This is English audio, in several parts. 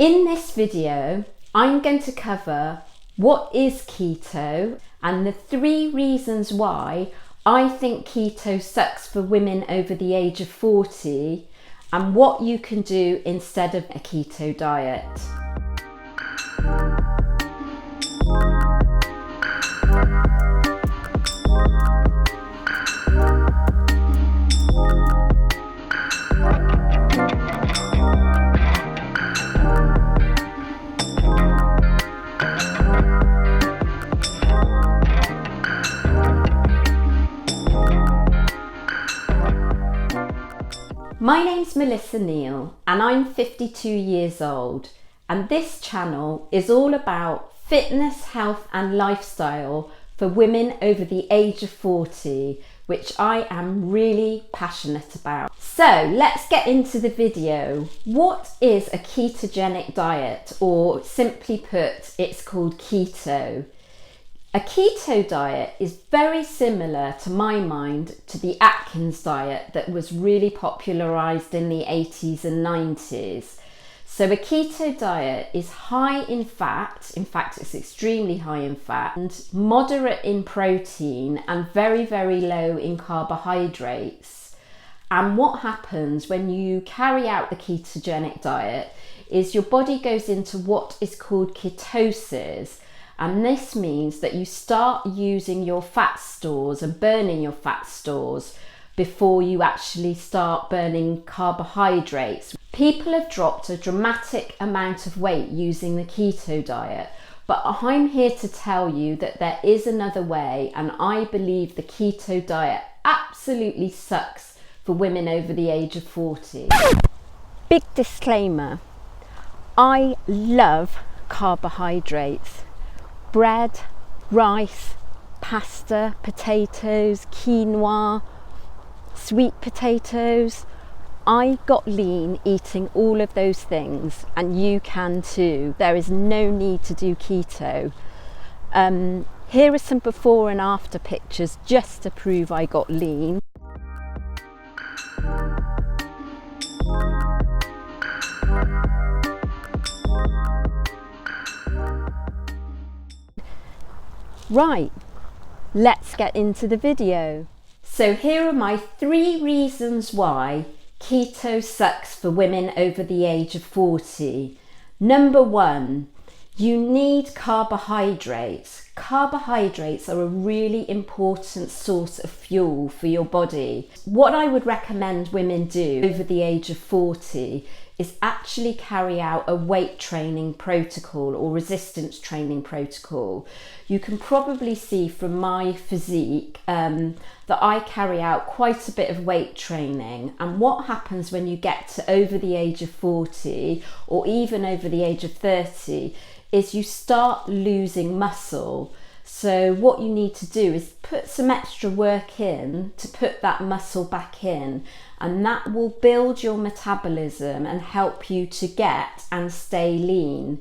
In this video, I'm going to cover what is keto and the 3 reasons why I think keto sucks for women over the age of 40 and what you can do instead of a keto diet. My name's Melissa Neal and I'm 52 years old, and this channel is all about fitness, health and lifestyle for women over the age of 40, which I am really passionate about. So let's get into the video. What is a ketogenic diet, or simply put, it's called keto? A keto diet is very similar, to my mind, to the Atkins diet that was really popularised in the 80s and 90s. So a keto diet is high in fat it's extremely high in fat, and moderate in protein and very, very low in carbohydrates. And what happens when you carry out the ketogenic diet is your body goes into what is called ketosis. And this means that you start using your fat stores and burning your fat stores before you actually start burning carbohydrates. People have dropped a dramatic amount of weight using the keto diet, but I'm here to tell you that there is another way, and I believe the keto diet absolutely sucks for women over the age of 40. Big disclaimer, I love carbohydrates. Bread, rice, pasta, potatoes, quinoa, sweet potatoes. I got lean eating all of those things, and you can too. There is no need to do keto. Here are some before and after pictures just to prove I got lean. Right, let's get into the video. So here are my 3 reasons why keto sucks for women over the age of 40. Number 1, you need carbohydrates. Carbohydrates are a really important source of fuel for your body. What I would recommend women do over the age of 40 is actually carry out a weight training protocol or resistance training protocol. You can probably see from my physique that I carry out quite a bit of weight training. And what happens when you get to over the age of 40 or even over the age of 30 is you start losing muscle. So what you need to do is put some extra work in to put that muscle back in, and that will build your metabolism and help you to get and stay lean.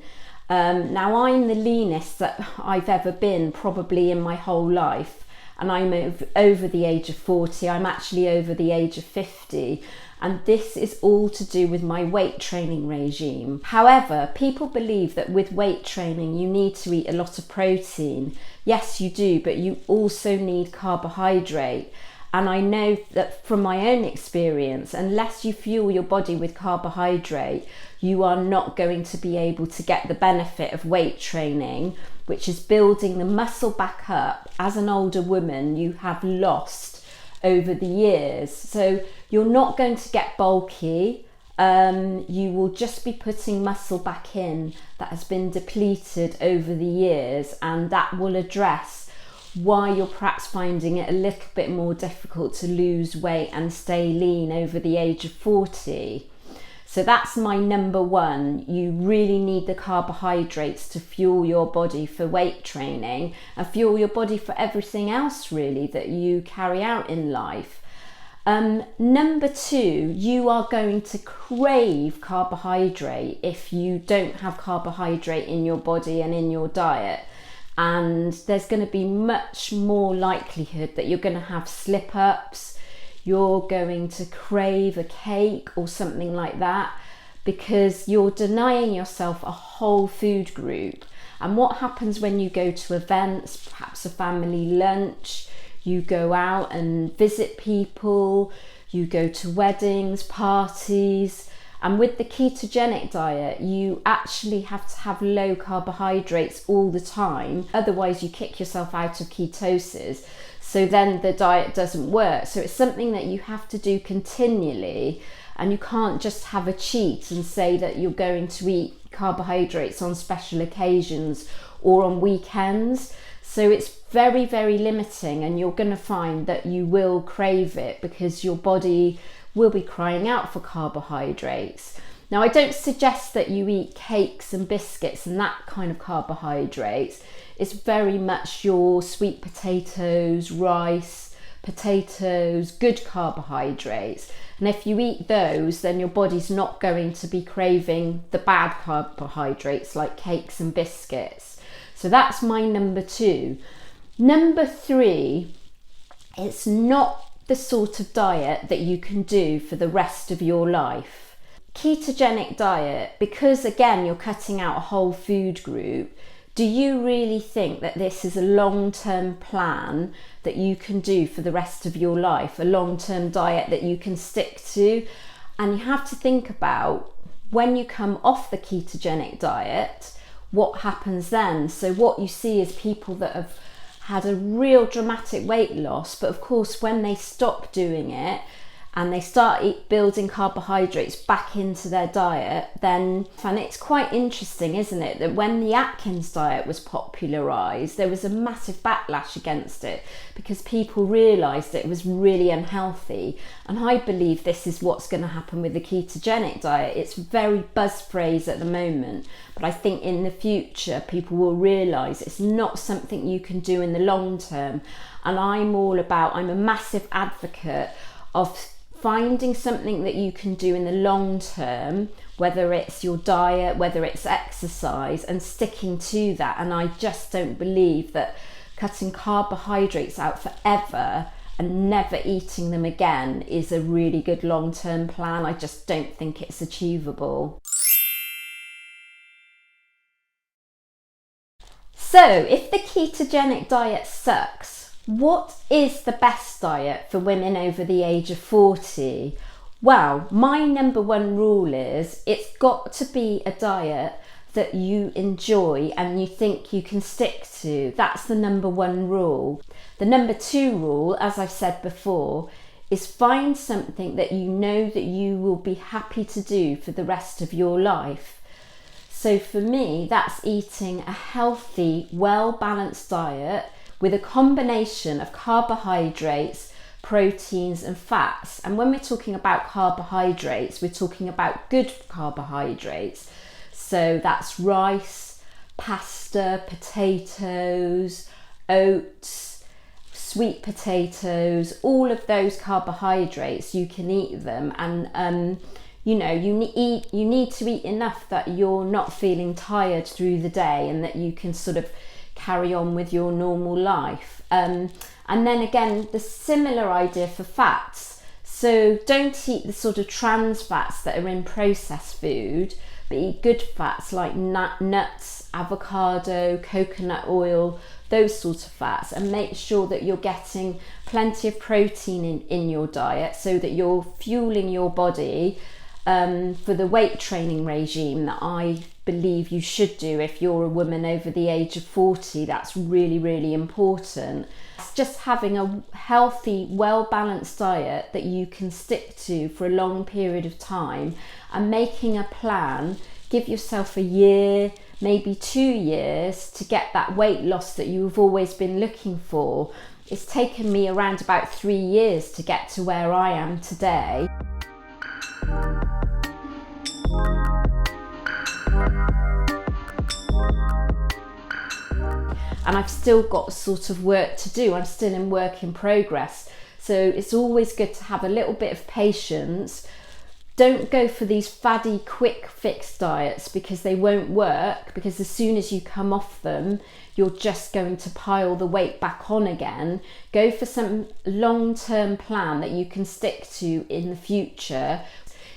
Now I'm the leanest that I've ever been probably in my whole life, and I'm over the age of 40. I'm actually over the age of 50. And this is all to do with my weight training regime. However, people believe that with weight training you need to eat a lot of protein. Yes, you do, but you also need carbohydrate. And I know that from my own experience, unless you fuel your body with carbohydrate, you are not going to be able to get the benefit of weight training, which is building the muscle back up as an older woman you have lost over the years. So you're not going to get bulky. You will just be putting muscle back in that has been depleted over the years, and that will address why you're perhaps finding it a little bit more difficult to lose weight and stay lean over the age of 40. So that's my number 1. You really need the carbohydrates to fuel your body for weight training and fuel your body for everything else really that you carry out in life. Number 2, you are going to crave carbohydrate if you don't have carbohydrate in your body and in your diet. And there's going to be much more likelihood that you're going to have slip-ups, you're going to crave a cake or something like that, because you're denying yourself a whole food group. And what happens when you go to events, perhaps a family lunch, you go out and visit people, you go to weddings, parties, and with the ketogenic diet, you actually have to have low carbohydrates all the time. Otherwise, you kick yourself out of ketosis. So then the diet doesn't work. So it's something that you have to do continually, and you can't just have a cheat and say that you're going to eat carbohydrates on special occasions or on weekends. So it's very, very limiting, and you're going to find that you will crave it because your body will be crying out for carbohydrates. Now, I don't suggest that you eat cakes and biscuits and that kind of carbohydrates. It's very much your sweet potatoes, rice, potatoes, good carbohydrates. And if you eat those, then your body's not going to be craving the bad carbohydrates like cakes and biscuits. So that's my number 2. Number 3, it's not the sort of diet that you can do for the rest of your life. Ketogenic diet, because again, you're cutting out a whole food group, do you really think that this is a long-term plan that you can do for the rest of your life, a long-term diet that you can stick to? And you have to think about when you come off the ketogenic diet, what happens then? So what you see is people that have had a real dramatic weight loss, but of course when they stop doing it and they start building carbohydrates back into their diet, then, and it's quite interesting, isn't it, that when the Atkins diet was popularised, there was a massive backlash against it because people realised it was really unhealthy. And I believe this is what's going to happen with the ketogenic diet. It's a very buzz phrase at the moment, but I think in the future people will realise it's not something you can do in the long term. And I'm a massive advocate of finding something that you can do in the long term, whether it's your diet, whether it's exercise, and sticking to that. And I just don't believe that cutting carbohydrates out forever and never eating them again is a really good long-term plan. I just don't think it's achievable. So if the ketogenic diet sucks, what is the best diet for women over the age of 40? Well, my number 1 rule is it's got to be a diet that you enjoy and you think you can stick to. That's the number 1 rule. The number 2 rule, as I've said before, is find something that you know that you will be happy to do for the rest of your life. So for me, that's eating a healthy, well-balanced diet with a combination of carbohydrates, proteins and fats. And when we're talking about carbohydrates, we're talking about good carbohydrates. So that's rice, pasta, potatoes, oats, sweet potatoes, all of those carbohydrates, you can eat them. And you need to eat enough that you're not feeling tired through the day and that you can sort of carry on with your normal life. And then again, the similar idea for fats. So don't eat the sort of trans fats that are in processed food, but eat good fats like nuts, avocado, coconut oil, those sorts of fats, and make sure that you're getting plenty of protein in your diet so that you're fueling your body for the weight training regime that I believe you should do if you're a woman over the age of 40. That's really, really important. It's just having a healthy, well-balanced diet that you can stick to for a long period of time and making a plan. Give yourself a year, maybe 2 years to get that weight loss that you've always been looking for. It's taken me around about 3 years to get to where I am today. And I've still got sort of work to do. I'm still in work in progress. So it's always good to have a little bit of patience. Don't go for these faddy, quick fix diets because they won't work, because as soon as you come off them, you're just going to pile the weight back on again. Go for some long-term plan that you can stick to in the future.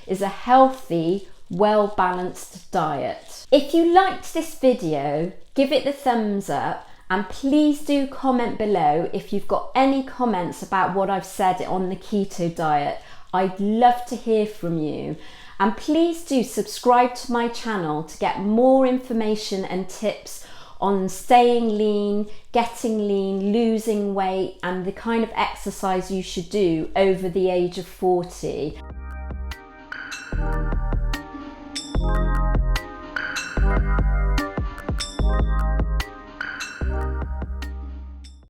Is a healthy, well-balanced diet. If you liked this video, give it the thumbs up, and please do comment below if you've got any comments about what I've said on the keto diet. I'd love to hear from you. And please do subscribe to my channel to get more information and tips on staying lean, getting lean, losing weight, and the kind of exercise you should do over the age of 40.